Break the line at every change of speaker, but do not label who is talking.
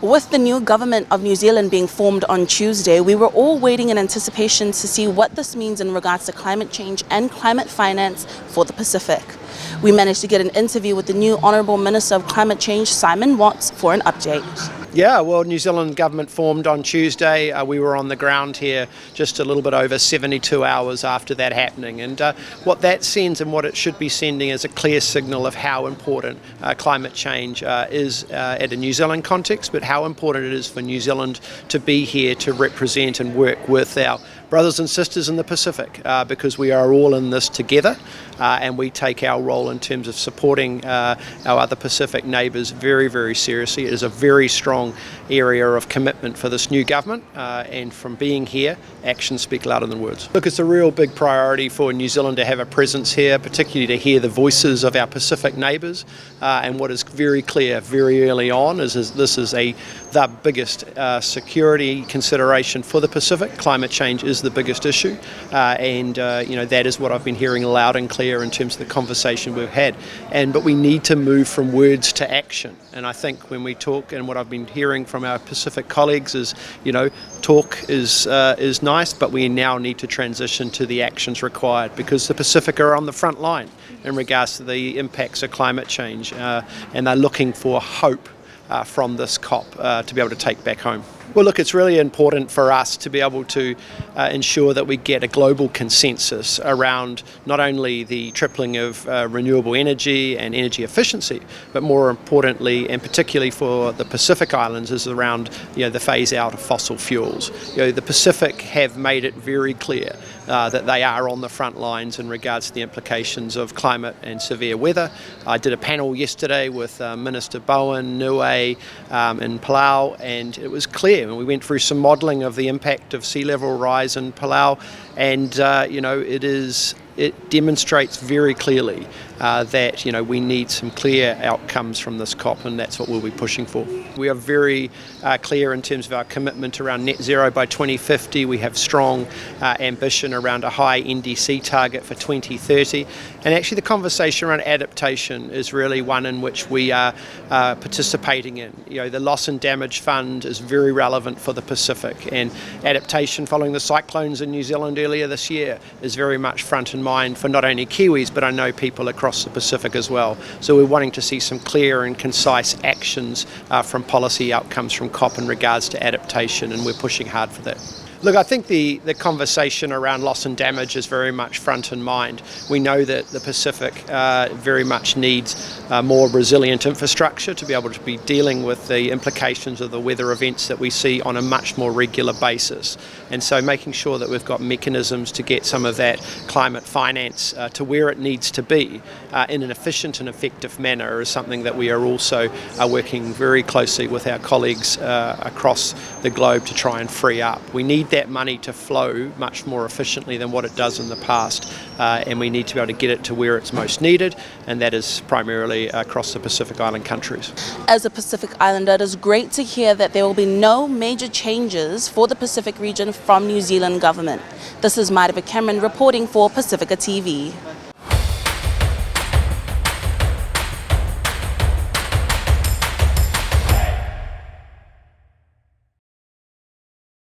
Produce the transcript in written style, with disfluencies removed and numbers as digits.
With the new government of New Zealand being formed on Tuesday, we were all waiting in anticipation to see what this means in regards to climate change and climate finance for the Pacific. We managed to get an interview with the new Honourable Minister of Climate Change, Simon Watts, for an update.
Yeah, well, New Zealand government formed on Tuesday. We were on the ground here just a little bit over 72 hours after that happening. And what that sends and what it should be sending is a clear signal of how important climate change is at a New Zealand context, but how important it is for New Zealand to be here to represent and work with our brothers and sisters in the Pacific, because we are all in this together, and we take our role in terms of supporting our other Pacific neighbours very, very seriously. It is a very strong area of commitment for this new government, and from being here, actions speak louder than words. Look, it's a real big priority for New Zealand to have a presence here, particularly to hear the voices of our Pacific neighbours, and what is very clear very early on is this is the biggest security consideration for the Pacific. Climate change is the biggest issue, and that is what I've been hearing loud and clear in terms of the conversation we've had. But we need to move from words to action. And I think when we talk, and what I've been hearing from our Pacific colleagues is, talk is nice, but we now need to transition to the actions required, because the Pacific are on the front line in regards to the impacts of climate change, and they're looking for hope from this COP to be able to take back home. Well, look, it's really important for us to be able to ensure that we get a global consensus around not only the tripling of renewable energy and energy efficiency, but more importantly, and particularly for the Pacific Islands, is around the phase out of fossil fuels. The Pacific have made it very clear that they are on the front lines in regards to the implications of climate and severe weather. I did a panel yesterday with Minister Bowen, Niue in Palau, and it was clear. And we went through some modelling of the impact of sea level rise in Palau, and it demonstrates very clearly that we need some clear outcomes from this COP, and that's what we'll be pushing for. We are very clear in terms of our commitment around net zero by 2050. We have strong ambition around a high NDC target for 2030, and actually the conversation around adaptation is really one in which we are participating in. The Loss and Damage Fund is very relevant for the Pacific, and adaptation following the cyclones in New Zealand earlier this year is very much front and mind for not only Kiwis, but I know people across the Pacific as well. So we're wanting to see some clear and concise actions from policy outcomes from COP in regards to adaptation, and we're pushing hard for that. Look, I think the conversation around loss and damage is very much front in mind. We know that the Pacific very much needs more resilient infrastructure to be able to be dealing with the implications of the weather events that we see on a much more regular basis. And so making sure that we've got mechanisms to get some of that climate finance to where it needs to be in an efficient and effective manner is something that we are also working very closely with our colleagues across the globe to try and free up. We need that money to flow much more efficiently than what it does in the past, and we need to be able to get it to where it's most needed, and that is primarily across the Pacific Island countries.
As a Pacific Islander, it is great to hear that there will be no major changes for the Pacific region from New Zealand government. This is Mairiva Cameron reporting for Pacifica TV.